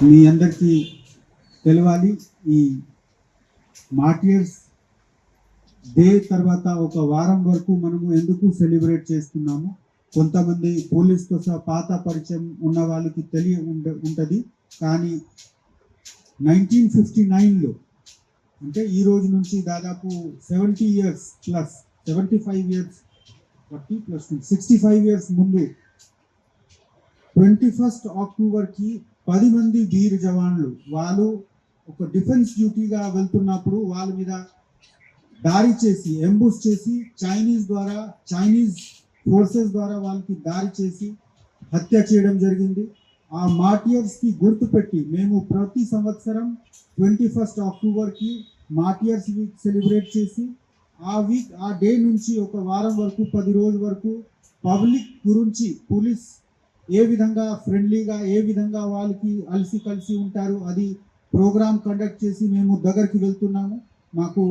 మీ అందరికీ తెలవాలి, ఈ మార్టియర్స్ డే తర్వాత ఒక వారం వరకు మనము ఎందుకు సెలబ్రేట్ చేస్తున్నాము. కొంతమంది పోలీస్తో సహా పాత పరిచయం ఉన్న వాళ్ళకి ఉంటుంది. కానీ 1959లో అంటే ఈ రోజు నుంచి దాదాపు 70 years plus 75 years 40 plus 65 years ముందు 21 అక్టోబర్కి 10 మంది వీర్ జవాన్లు వాళ్ళు ఒక డిఫెన్స్ డ్యూటీగా వెళ్తున్నప్పుడు వాళ్ళ మీద దాడి చేసి ఎంబుష్ చేసి చైనీస్ ఫోర్సెస్ ద్వారా వాళ్ళకి దాడి చేసి హత్య చేయడం జరిగింది. ఆ మార్టియర్స్కి గుర్తుపెట్టి మేము ప్రతి సంవత్సరం 21 అక్టోబర్కి మార్టియర్స్ వీక్ సెలబ్రేట్ చేసి ఆ డే నుంచి ఒక వారం వరకు 10 రోజుల వరకు పబ్లిక్ గురించి పోలీస్ ఏ విధంగా ఫ్రెండ్లీగా ఏ విధంగా వాళ్ళకి కలిసి ఉంటారు అది ప్రోగ్రామ్ కండక్ట్ చేసి మేము దగ్గరికి వెళ్తున్నాము. మాకు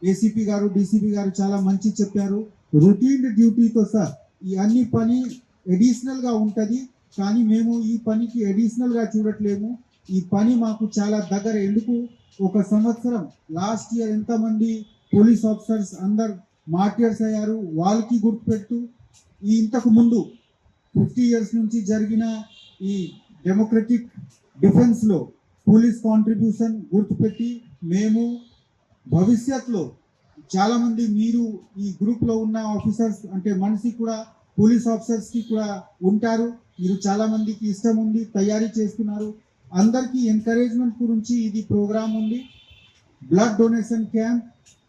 ఏసీపీ గారు డీసీపీ గారు చాలా మంచి చెప్పారు. రొటీన్ డ్యూటీతో సార్ ఈ అన్ని పని అడిషనల్గా ఉంటుంది, కానీ మేము ఈ పనికి అడిషనల్గా చూడట్లేము. ఈ పని మాకు చాలా దగ్గర. ఎందుకు ఒక సంవత్సరం లాస్ట్ ఇయర్ ఎంతమంది పోలీస్ ఆఫీసర్స్ అందరు మార్టియర్స్ అయ్యారు వాళ్ళకి గుర్తుపెట్టు. ఈ ఇంతకు ముందు 50 ఇయర్స్ నుంచి జరిగిన ఈ డెమోక్రటిక్ డిఫెన్స్లో పోలీస్ కాంట్రిబ్యూషన్ గుర్తుపెట్టి మేము భవిష్యత్తులో చాలామంది మీరు ఈ గ్రూప్లో ఉన్న ఆఫీసర్స్ అంటే మనిషి కూడా పోలీస్ ఆఫీసర్స్కి కూడా ఉంటారు. మీరు చాలామందికి ఇష్టం ఉంది, తయారీ చేస్తున్నారు. అందరికీ ఎంకరేజ్మెంట్ గురించి ఇది ప్రోగ్రామ్ ఉంది. బ్లడ్ డొనేషన్ క్యాంప్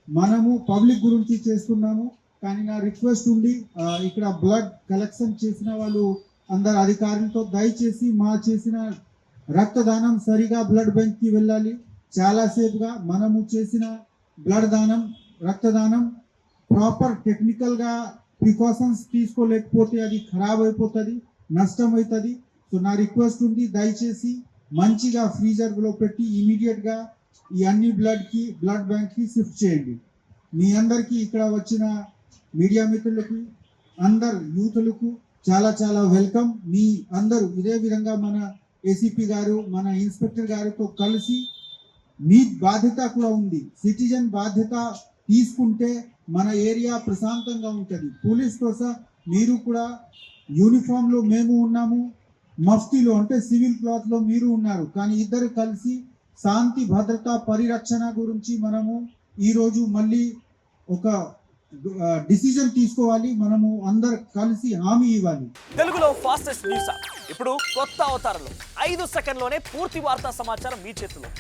మనము పబ్లిక్ గురించి చేస్తున్నాము. కానీ నా రిక్వెస్ట్ ఉంది, ఇక్కడ బ్లడ్ కలెక్షన్ చేసిన వాళ్ళు అందరు అధికారులతో దయచేసి మా చేసిన రక్తదానం సరిగా బ్లడ్ బ్యాంక్కి వెళ్ళాలి. చాలాసేపుగా మనము చేసిన బ్లడ్ దానం రక్తదానం ప్రాపర్ టెక్నికల్గా ప్రికాషన్స్ తీసుకోలేకపోతే అది ఖరాబ్ అయిపోతుంది, నష్టం అవుతుంది. సో నా రిక్వెస్ట్ ఉంది, దయచేసి మంచిగా ఫ్రీజర్లో పెట్టి ఇమీడియట్గా ఈ అన్ని బ్లడ్ బ్యాంక్కి షిఫ్ట్ చేయండి. మీ అందరికీ ఇక్కడ వచ్చిన మీడియా మిత్రులకు అందరు యూతులకు చాలా చాలా వెల్కమ్. మీ అందరూ ఇదే విధంగా మన ఏసీపీ గారు మన ఇన్స్పెక్టర్ గారితో కలిసి మీ బాధ్యత కూడా ఉంది. సిటిజన్ బాధ్యత తీసుకుంటే మన ఏరియా ప్రశాంతంగా ఉంటుంది. పోలీస్తో సహా మీరు కూడా యూనిఫామ్లో మేము ఉన్నాము, మఫ్తీలో అంటే సివిల్ క్లాత్లో మీరు ఉన్నారు. కానీ ఇద్దరు కలిసి శాంతి భద్రత పరిరక్షణ గురించి మనము ఈరోజు మళ్ళీ ఒక డిసిజన్ తీసుకోవాలి. మనము అందరు కలిసి హామీ ఇవ్వాలి. తెలుగులో ఫాస్టెస్ట్ న్యూస్ ఇప్పుడు కొత్త అవతారంలో 5 సెకండ్లోనే పూర్తి వార్తా సమాచారం మీ చేతిలో.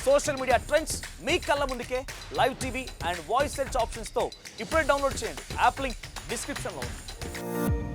సోషల్ మీడియా ట్రెండ్స్ మీ కళ్ళ ముందుకే live TV and voice search ఆప్షన్స్తో ఇప్పుడే డౌన్లోడ్ చేయండి. యాప్ లింక్ డిస్క్రిప్షన్లో ఉంది.